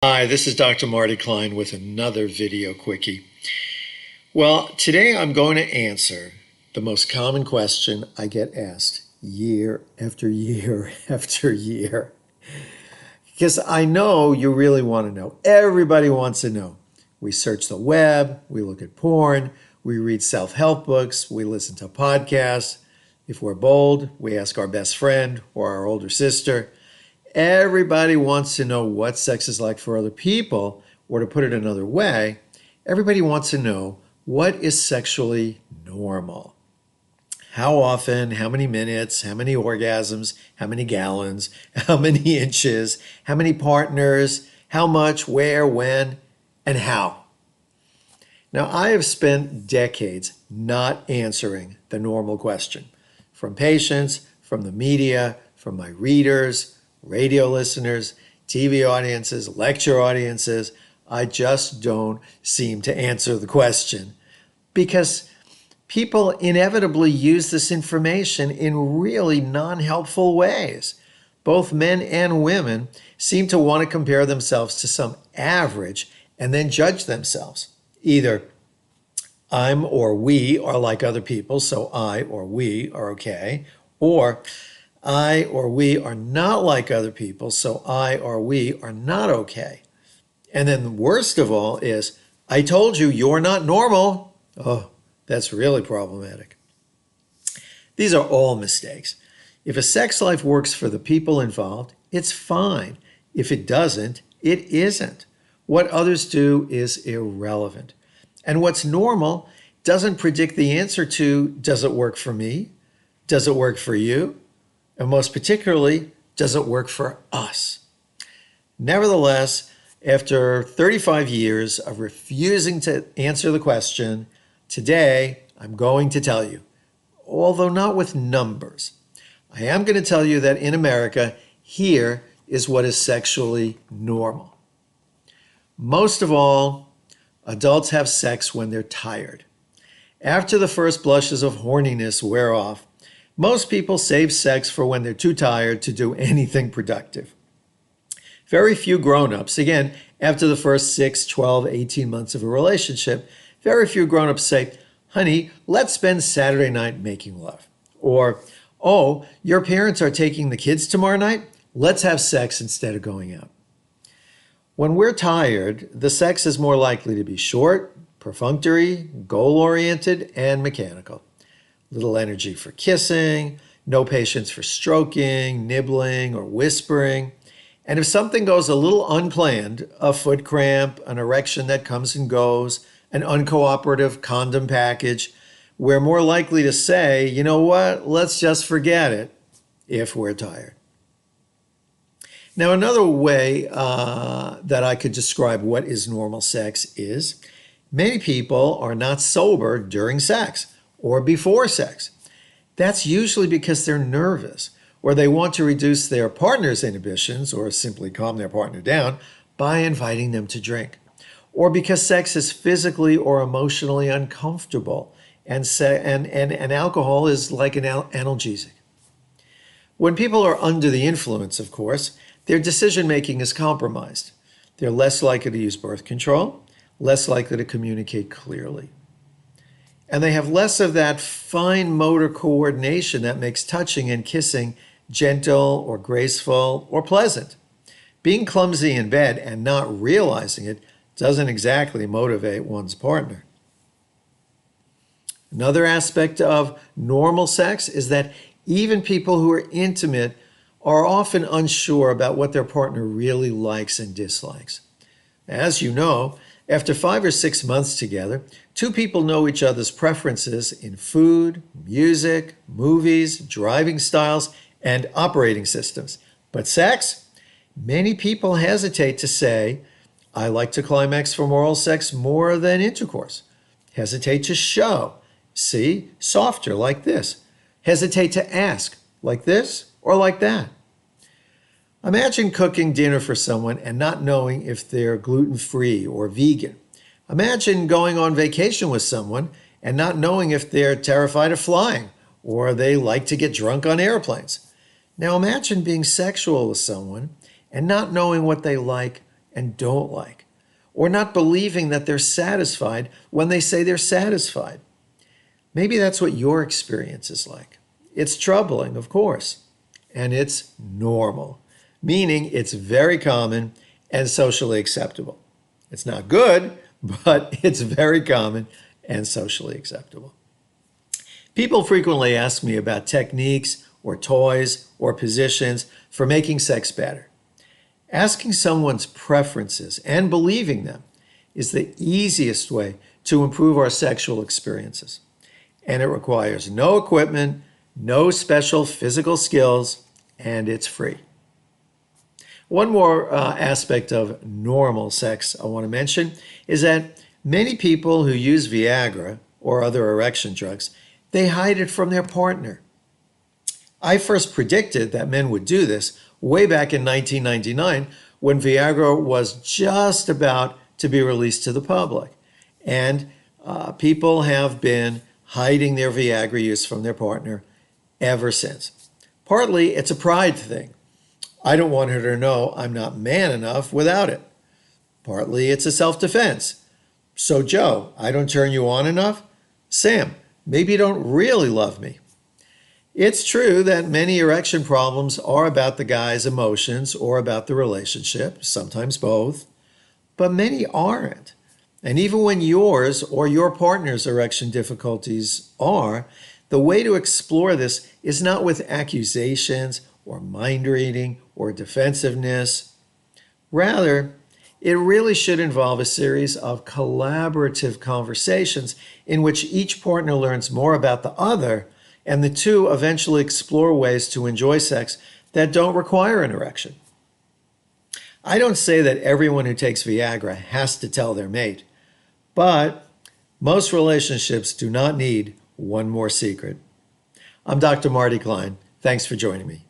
Hi, this is Dr. Marty Klein with another video quickie. Well, today I'm going to answer the most common question I get asked year after year after year. Because I know you really want to know. Everybody wants to know. We search the web, we look at porn, we read self-help books, we listen to podcasts. If we're bold, we ask our best friend or our older sister. Everybody wants to know what sex is like for other people, or to put it another way, everybody wants to know what is sexually normal. How often, how many minutes, how many orgasms, how many gallons, how many inches, how many partners, how much, where, when, and how. Now, I have spent decades not answering the normal question. From patients, from the media, from my readers, radio listeners, TV audiences, lecture audiences, I just don't seem to answer the question because people inevitably use this information in really non-helpful ways. Both men and women seem to want to compare themselves to some average and then judge themselves. Either I'm or we are like other people, so I or we are okay, or I or we are not like other people, so I or we are not okay. And then the worst of all is, I told you you're not normal. Oh, that's really problematic. These are all mistakes. If a sex life works for the people involved, it's fine. If it doesn't, it isn't. What others do is irrelevant. And what's normal doesn't predict the answer to, does it work for me? Does it work for you? And most particularly, does it work for us? Nevertheless, after 35 years of refusing to answer the question, today I'm going to tell you, although not with numbers. I am going to tell you that in America, here is what is sexually normal. Most of all, adults have sex when they're tired. After the first blushes of horniness wear off, most people save sex for when they're too tired to do anything productive. Very few grown-ups, again, after the first 6, 12, 18 months of a relationship, very few grown-ups say, honey, let's spend Saturday night making love. Or, oh, your parents are taking the kids tomorrow night? Let's have sex instead of going out. When we're tired, the sex is more likely to be short, perfunctory, goal-oriented, and mechanical. Little energy for kissing, no patience for stroking, nibbling, or whispering. And if something goes a little unplanned, a foot cramp, an erection that comes and goes, an uncooperative condom package, we're more likely to say, you know what, let's just forget it if we're tired. Now, another way that I could describe what is normal sex is many people are not sober during sex or before sex. That's usually because they're nervous or they want to reduce their partner's inhibitions or simply calm their partner down by inviting them to drink, or because sex is physically or emotionally uncomfortable and alcohol is like an analgesic. When people are under the influence, of course, their decision-making is compromised. They're less likely to use birth control, less likely to communicate clearly. And they have less of that fine motor coordination that makes touching and kissing gentle or graceful or pleasant. Being clumsy in bed and not realizing it doesn't exactly motivate one's partner. Another aspect of normal sex is that even people who are intimate are often unsure about what their partner really likes and dislikes. As you know, after 5 or 6 months together, two people know each other's preferences in food, music, movies, driving styles, and operating systems. But sex? Many people hesitate to say, I like to climax from oral sex more than intercourse. Hesitate to show, see, softer like this. Hesitate to ask, like this or like that. Imagine cooking dinner for someone and not knowing if they're gluten-free or vegan. Imagine going on vacation with someone and not knowing if they're terrified of flying or they like to get drunk on airplanes. Now imagine being sexual with someone and not knowing what they like and don't like, or not believing that they're satisfied when they say they're satisfied. Maybe that's what your experience is like. It's troubling, of course, and it's normal, meaning it's very common and socially acceptable. It's not good, but it's very common and socially acceptable. People frequently ask me about techniques or toys or positions for making sex better. Asking someone's preferences and believing them is the easiest way to improve our sexual experiences. And it requires no equipment, no special physical skills, and it's free. One more aspect of normal sex I want to mention is that many people who use Viagra or other erection drugs, they hide it from their partner. I first predicted that men would do this way back in 1999 when Viagra was just about to be released to the public. And people have been hiding their Viagra use from their partner ever since. Partly, it's a pride thing. I don't want her to know I'm not man enough without it. Partly, it's a self-defense. So, Joe, I don't turn you on enough? Sam, maybe you don't really love me. It's true that many erection problems are about the guy's emotions or about the relationship, sometimes both, but many aren't. And even when yours or your partner's erection difficulties are, the way to explore this is not with accusations or mind reading or defensiveness. Rather, it really should involve a series of collaborative conversations in which each partner learns more about the other and the two eventually explore ways to enjoy sex that don't require an erection. I don't say that everyone who takes Viagra has to tell their mate, but most relationships do not need one more secret. I'm Dr. Marty Klein. Thanks for joining me.